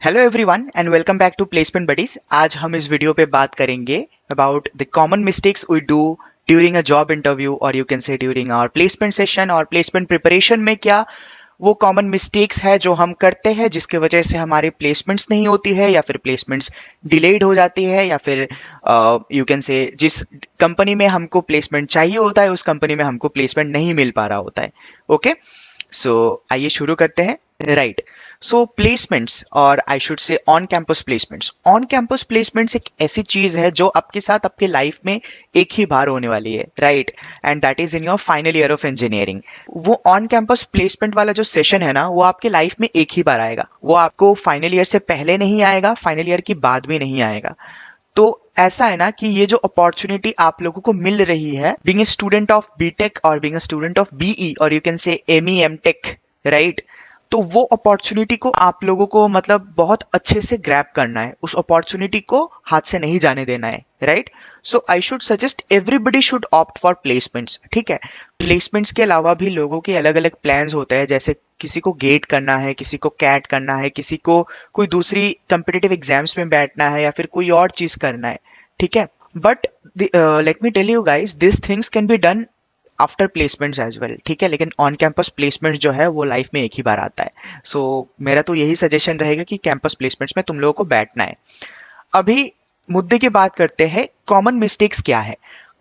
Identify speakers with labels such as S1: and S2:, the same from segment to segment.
S1: Hello everyone and welcome back to placement buddies. आज हम इस वीडियो पे बात करेंगे about the common mistakes we do during a job interview और you can say during our placement session और placement preparation में क्या वो कॉमन मिस्टेक्स है जो हम करते हैं जिसकी वजह से हमारी प्लेसमेंट्स नहीं होती है या फिर प्लेसमेंट्स डिलेड हो जाती है या फिर यू कैन से जिस कंपनी में हमको प्लेसमेंट चाहिए होता है उस कंपनी में हमको प्लेसमेंट नहीं मिल पा रहा होता है। ओके, सो आइए शुरू करते हैं। राइट, सो प्लेसमेंट्स और I should say on campus placements एक ऐसी चीज है जो आपके साथ आपके लाइफ में एक ही बार होने वाली है। Right, and that is in your final year of engineering. वो ऑन कैंपस प्लेसमेंट वाला जो सेशन है ना, वो आपके लाइफ में एक ही बार आएगा। वो आपको फाइनल ईयर से पहले नहीं आएगा, फाइनल ईयर की बाद भी नहीं आएगा। तो ऐसा है ना कि ये जो अपॉर्चुनिटी आप लोगों को मिल रही है being a student of BTech और being a student of BE और you can say ME MTech, right, तो वो अपॉर्चुनिटी को आप लोगों को मतलब बहुत अच्छे से ग्रैब करना है, उस अपॉर्चुनिटी को हाथ से नहीं जाने देना है। Right, so I should suggest everybody should opt for placements. ठीक है, प्लेसमेंट्स के अलावा भी लोगों के अलग अलग प्लान्स होते हैं, जैसे किसी को गेट करना है, किसी को कैट करना है, किसी को कोई दूसरी कम्पिटिटिव एग्जाम्स में बैठना है या फिर कोई और चीज करना है। ठीक है, but let me tell you guys, this things can be done after placements as well. ठीक है, लेकिन ऑन कैंपस प्लेसमेंट जो है वो लाइफ में एक ही बार आता है। सो मेरा तो यही सजेशन रहेगा कि कैंपस प्लेसमेंट्स में तुम लोगों को बैठना है। अभी मुद्दे की बात करते हैं, कॉमन मिस्टेक्स क्या है।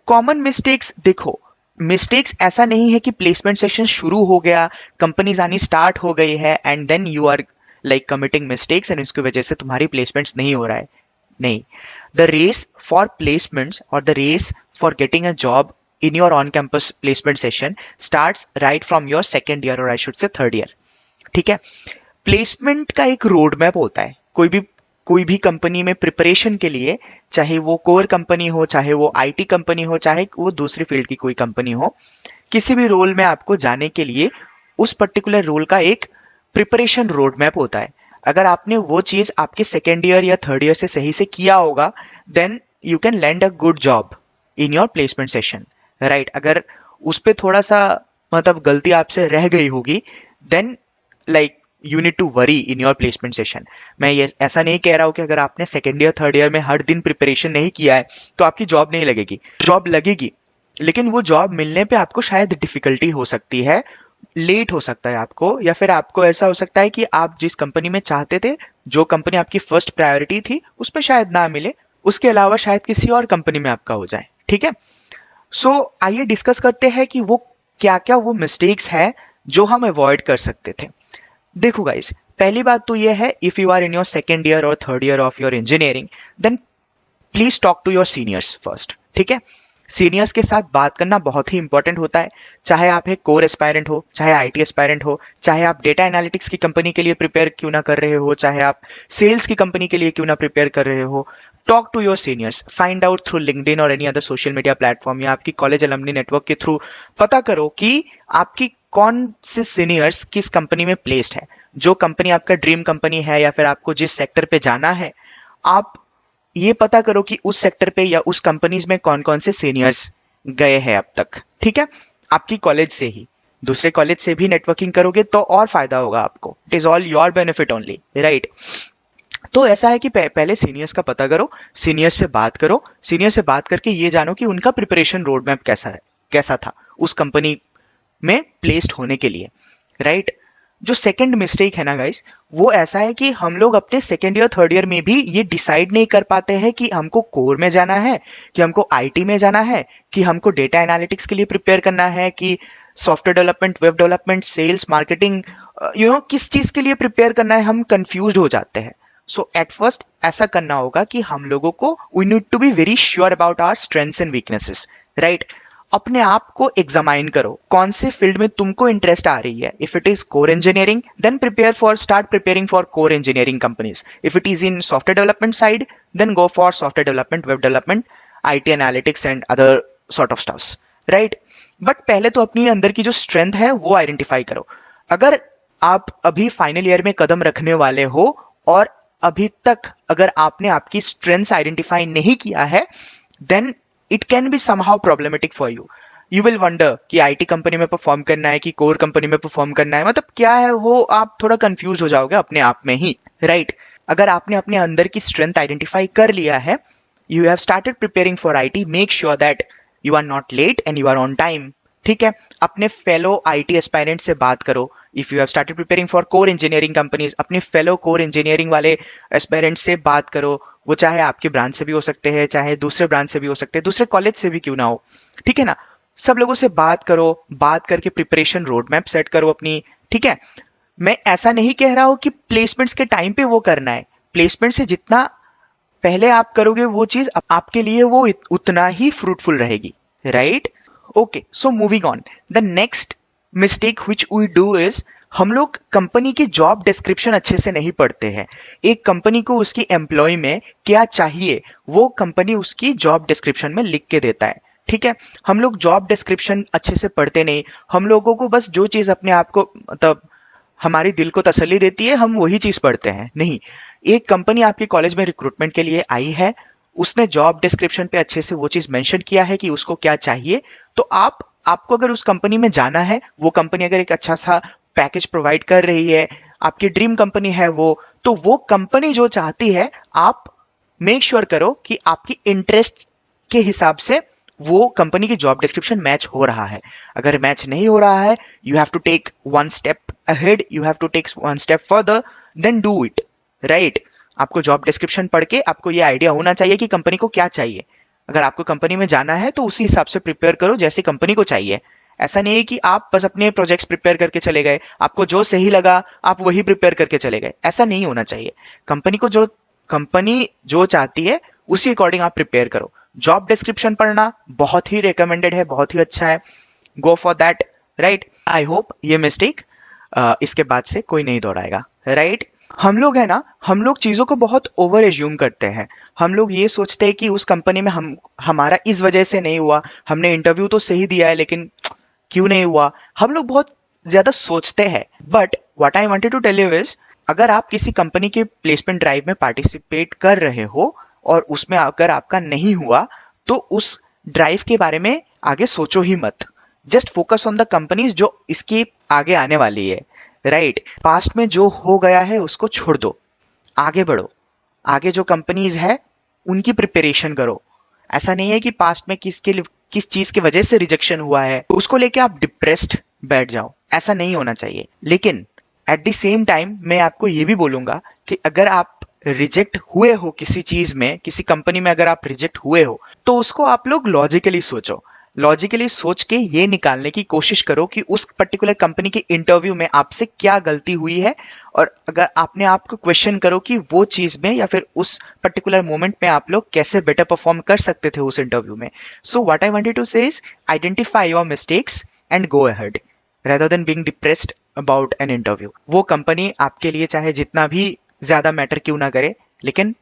S1: कॉमन मिस्टेक्स देखो, मिस्टेक्स ऐसा नहीं है कि प्लेसमेंट सेशन शुरू हो गया, कंपनीज आनी स्टार्ट हो गई है and then you are like committing mistakes and इसकी वजह से तुम्हारी प्लेसमेंट्स नहीं हो रहा है। नहीं, द रेस फॉर प्लेसमेंट्स और the race for getting a job in your on-campus placement session starts right from your second year or I should say third year. ठीक है, प्लेसमेंट का एक रोड मैप होता है। कोई भी कंपनी में प्रिपरेशन के लिए, चाहे वो कोर कंपनी हो, चाहे वो आईटी कंपनी हो, चाहे वो दूसरी फील्ड की कोई कंपनी हो, किसी भी रोल में आपको जाने के लिए उस पर्टिकुलर रोल का एक प्रिपरेशन रोड मैप होता है। अगर आपने वो चीज आपके सेकेंड ईयर या थर्ड ईयर से सही से किया होगा, then you can land a good job in your placement session. Right, अगर उस पे थोड़ा सा मतलब गलती आपसे रह गई होगी, then like you need to worry in your placement session. मैं ये ऐसा नहीं कह रहा हूं कि अगर आपने सेकेंड ईयर थर्ड ईयर में हर दिन प्रिपरेशन नहीं किया है तो आपकी जॉब नहीं लगेगी। जॉब लगेगी, लेकिन वो जॉब मिलने पे आपको शायद डिफिकल्टी हो सकती है, लेट हो सकता है आपको, या फिर आपको ऐसा हो सकता है कि आप जिस कंपनी में चाहते थे, जो कंपनी आपकी फर्स्ट प्रायोरिटी थी, उसमें शायद ना मिले, उसके अलावा शायद किसी और कंपनी में आपका हो जाए। ठीक है, सो आइए डिस्कस करते हैं कि वो क्या क्या वो मिस्टेक्स है जो हम अवॉइड कर सकते थे। देखो गाइस, पहली बात तो ये है, if you are in your second year और third year of your engineering, then please talk to your seniors first. ठीक है, सीनियर्स के साथ बात करना बहुत ही इंपॉर्टेंट होता है। चाहे आप एक कोर एस्पायरेंट हो, चाहे आईटी एस्पायरेंट हो, चाहे आप डेटा एनालिटिक्स की कंपनी के लिए प्रिपेयर क्यों ना कर रहे हो, चाहे आप सेल्स की कंपनी के लिए क्यों ना प्रिपेयर कर रहे हो, talk to your seniors, find out through LinkedIn और any other social media platform या आपकी कॉलेज अलमनी नेटवर्क के थ्रू पता करो कि आपकी कौन से सीनियर्स किस कंपनी में प्लेस्ड है। जो कंपनी आपका ड्रीम कंपनी है या फिर आपको जिस सेक्टर पे जाना है, आप ये पता करो कि उस सेक्टर पे या उस कंपनीज में कौन कौन से सीनियर्स गए हैं अब तक। ठीक है, आपकी कॉलेज से ही, दूसरे कॉलेज से भी नेटवर्किंग करोगे तो और फायदा होगा आपको। It is all your benefit only. Right, तो ऐसा है कि पहले सीनियर्स का पता करो, सीनियर्स से बात करो, सीनियर से बात करके ये जानो कि उनका प्रिपरेशन रोड मैप कैसा है, कैसा था उस कंपनी में प्लेस्ड होने के लिए। राइट, जो सेकंड मिस्टेक है ना गाइस, वो ऐसा है कि हम लोग अपने सेकंड ईयर थर्ड ईयर में भी ये डिसाइड नहीं कर पाते हैं कि हमको कोर में जाना है, कि हमको आईटी में जाना है, कि हमको डेटा एनालिटिक्स के लिए प्रिपेयर करना है, कि software development, web development, sales, marketing, किस चीज के लिए प्रिपेयर करना है, हम कंफ्यूज हो जाते हैं। सो एट फर्स्ट ऐसा करना होगा कि हम लोगों को we need to be very sure about our strengths and weaknesses. Right, अपने आप को एग्जामाइन करो, कौन से फील्ड में तुमको इंटरेस्ट आ रही है। If it is core engineering, then start preparing for core engineering companies. If it is in software development side, then go for software development, web development, IT analytics and other sort of stuffs. Right, but पहले तो अपनी अंदर की जो strength है वो identify करो। अगर आप अभी फाइनल ईयर में कदम रखने वाले हो और अभी तक अगर आपने आपकी स्ट्रेंथ्स आइडेंटिफाई नहीं किया है, then it can be somehow problematic for you. You will wonder कि आईटी कंपनी में परफॉर्म करना है कि कोर कंपनी में परफॉर्म करना है, मतलब क्या है वो, आप थोड़ा कंफ्यूज हो जाओगे अपने आप में ही। राइट, अगर आपने अपने अंदर की स्ट्रेंथ आइडेंटिफाई कर लिया है, you have started preparing for IT, make sure that you are not late and you are on time. ठीक है, अपने फेलो आईटी एस्पायरेंट से बात करो। If you have started preparing for core engineering companies, अपने फेलो कोर इंजीनियरिंग वाले aspirant से बात करो। वो चाहे आपके ब्रांच से भी हो सकते हैं, चाहे दूसरे ब्रांच से भी हो सकते हैं, दूसरे कॉलेज से भी क्यों ना हो। ठीक है ना, सब लोगों से बात करो, बात करके प्रिपरेशन रोड मैप सेट करो अपनी। ठीक है, मैं ऐसा नहीं कह रहा हूं कि प्लेसमेंट्स के टाइम पे वो करना है। प्लेसमेंट से जितना पहले आप करोगे वो चीज आपके लिए वो उतना ही फ्रूटफुल रहेगी, right? Okay, so moving on, the next mistake which we do is, हम लोग कंपनी की जॉब डिस्क्रिप्शन अच्छे से नहीं पढ़ते हैं। एक कंपनी को उसकी एम्प्लॉय में क्या चाहिए वो कंपनी उसकी जॉब डिस्क्रिप्शन में लिख के देता है। ठीक है, हम लोग जॉब डिस्क्रिप्शन अच्छे से पढ़ते नहीं। हम लोगों को बस जो चीज अपने आप को मतलब हमारी दिल को तसल्ली देती है, हम वही चीज पढ़ते हैं। नहीं, एक कंपनी आपके कॉलेज में रिक्रूटमेंट के लिए आई है, उसने जॉब डिस्क्रिप्शन पे अच्छे से वो चीज मेंशन किया है कि उसको क्या चाहिए। तो आपको अगर उस कंपनी में जाना है, वो कंपनी अगर एक अच्छा सा पैकेज प्रोवाइड कर रही है, आपकी ड्रीम कंपनी है वो, तो वो कंपनी जो चाहती है, आप मेक श्योर करो कि आपकी इंटरेस्ट के हिसाब से वो कंपनी की जॉब डिस्क्रिप्शन मैच हो रहा है। अगर मैच नहीं हो रहा है, you have to take one step ahead, you have to take one step further, then do it, right? आपको जॉब डिस्क्रिप्शन पढ़ के आपको ये आइडिया होना चाहिए कि कंपनी को क्या चाहिए। अगर आपको कंपनी में जाना है तो उसी हिसाब से प्रिपेयर करो जैसे कंपनी को चाहिए। ऐसा नहीं है कि आप बस अपने प्रोजेक्ट्स प्रिपेयर करके चले गए, आपको जो सही लगा आप वही प्रिपेयर करके चले गए। ऐसा नहीं होना चाहिए। कंपनी जो चाहती है उसी अकॉर्डिंग आप प्रिपेयर करो। जॉब डिस्क्रिप्शन पढ़ना बहुत ही रिकमेंडेड है, बहुत ही अच्छा है। Go for that, right? I hope ये मिस्टेक इसके बाद से कोई नहीं दोहराएगा, राइट? हम लोग है ना, हम लोग चीजों को बहुत ओवर एज्यूम करते हैं। हम लोग ये सोचते हैं कि उस कंपनी में हमारा इस वजह से नहीं हुआ, हमने इंटरव्यू तो सही दिया है लेकिन क्यों नहीं हुआ। हम लोग बहुत ज्यादा सोचते हैं। But what I wanted to tell you is, अगर आप किसी कंपनी के प्लेसमेंट ड्राइव में पार्टिसिपेट कर रहे हो और उसमें अगर आपका नहीं हुआ, तो उस ड्राइव के बारे में आगे सोचो ही मत। Just focus on the companies जो इसकी आगे आने वाली है, राइट? पास्ट में जो हो गया है उसको छोड़ दो, आगे बढ़ो। आगे जो कंपनीज है उनकी प्रिपरेशन करो। ऐसा नहीं है कि पास्ट में किस चीज की वजह से रिजेक्शन हुआ है उसको लेके आप डिप्रेस्ड बैठ जाओ। ऐसा नहीं होना चाहिए। लेकिन एट द सेम टाइम मैं आपको ये भी बोलूंगा कि अगर आप रिजेक्ट हुए हो किसी चीज में, किसी कंपनी में अगर आप रिजेक्ट हुए हो, तो उसको आप लोग लॉजिकली सोचो। लॉजिकली सोच के ये निकालने की कोशिश करो कि उस पर्टिकुलर कंपनी के इंटरव्यू में आपसे क्या गलती हुई है, और अगर आपने आपको क्वेश्चन करो कि वो चीज में या फिर उस पर्टिकुलर मोमेंट में आप लोग कैसे बेटर परफॉर्म कर सकते थे उस इंटरव्यू में। So what I wanted to say is identify your mistakes and go ahead rather than being depressed about an interview। वो कंपनी आपके लिए चाहे जितना भी ज्यादा मैटर क्यों ना करे, लेकिन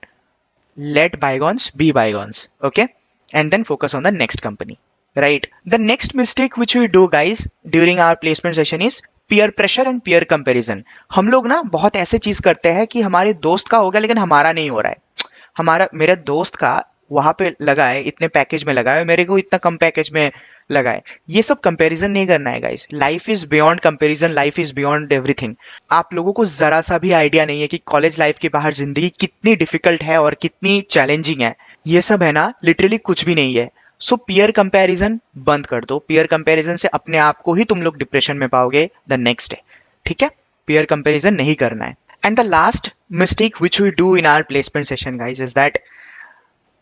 S1: let bygones be bygones, okay? And then focus on the next company, right? The next mistake which we do guys during our placement session is peer pressure and peer comparison। हम लोग ना बहुत ऐसे चीज करते हैं कि हमारे दोस्त का हो गया लेकिन हमारा नहीं हो रहा है। मेरे दोस्त का वहां पे लगा है, इतने पैकेज में लगा है, मेरे को इतना कम पैकेज में लगा है। ये सब कंपैरिजन नहीं करना है guys. Life is beyond comparison, life is beyond everything. आप लोगों को जरा सा भी आइडिया नहीं है कि कॉलेज लाइफ के बाहर जिंदगी कितनी डिफिकल्ट है और कितनी चैलेंजिंग है। ये सब है ना, लिटरली कुछ भी नहीं है। सो पियर कंपैरिजन बंद कर दो। पियर कंपैरिजन से अपने आप को ही तुम लोग डिप्रेशन में पाओगे द नेक्स्ट डे। ठीक है, पियर कंपैरिजन नहीं करना है। And the last mistake which we do in our placement session guys is that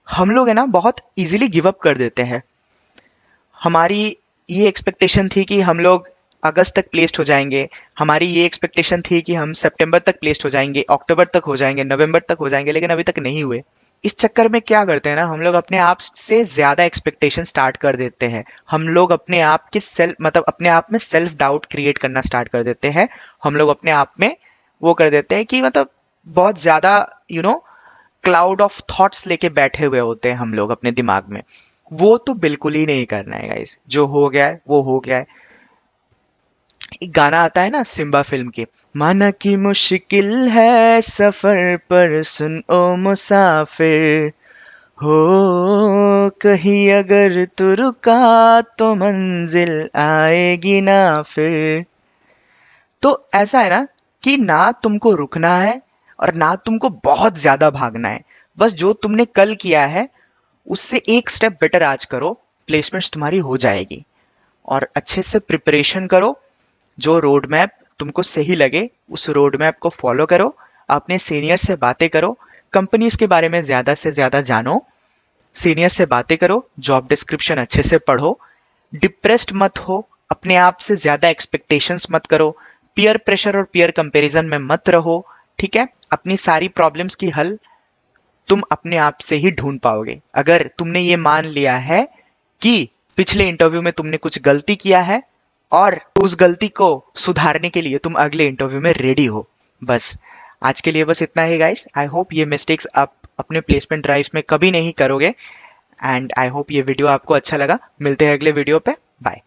S1: हम लोग है ना बहुत इजीली गिव अप कर देते हैं। हमारी ये एक्सपेक्टेशन थी कि हम लोग अगस्त तक प्लेस्ड हो जाएंगे, हमारी ये एक्सपेक्टेशन थी कि हम सितंबर तक प्लेस्ड हो जाएंगे, अक्टूबर तक हो जाएंगे, नवंबर तक हो जाएंगे, लेकिन अभी तक नहीं हुए। इस चक्कर में क्या करते हैं ना, हम लोग अपने आप से ज्यादा एक्सपेक्टेशन स्टार्ट कर देते हैं। हम लोग अपने आप के अपने आप में सेल्फ डाउट क्रिएट करना स्टार्ट कर देते हैं। हम लोग अपने आप में वो कर देते हैं कि बहुत ज्यादा क्लाउड ऑफ थॉट्स लेके बैठे हुए होते हैं हम लोग अपने दिमाग में। वो तो बिल्कुल ही नहीं करना है गाइस। जो हो गया है वो हो गया है। एक गाना आता है ना सिम्बा फिल्म के, माना कि मुश्किल है सफर पर सुन ओ मुसाफिर, हो कहीं अगर तू रुका तो मंजिल आएगी ना फिर। तो ऐसा है ना कि ना तुमको रुकना है और ना तुमको बहुत ज्यादा भागना है। बस जो तुमने कल किया है उससे एक स्टेप बेटर आज करो, प्लेसमेंट्स तुम्हारी हो जाएगी। और अच्छे से प्रिपरेशन करो, जो रोड मैप तुमको सही लगे उस रोड मैप को फॉलो करो, अपने सीनियर से बातें करो, कंपनीज के बारे में ज्यादा से ज्यादा जानो, सीनियर से बातें करो, जॉब डिस्क्रिप्शन अच्छे से पढ़ो, डिप्रेस्ड मत हो, अपने आप से ज्यादा एक्सपेक्टेशंस मत करो, पीयर प्रेशर और पीयर कंपैरिजन में मत रहो। ठीक है, अपनी सारी प्रॉब्लम्स की हल तुम अपने आप से ही ढूंढ पाओगे। अगर तुमने ये मान लिया है कि पिछले इंटरव्यू में तुमने कुछ गलती किया है और उस गलती को सुधारने के लिए तुम अगले इंटरव्यू में रेडी हो। बस आज के लिए बस इतना ही गाइस। आई होप ये मिस्टेक्स आप अपने प्लेसमेंट ड्राइव्स में कभी नहीं करोगे, एंड आई होप ये वीडियो आपको अच्छा लगा। मिलते हैं अगले वीडियो पे। बाय।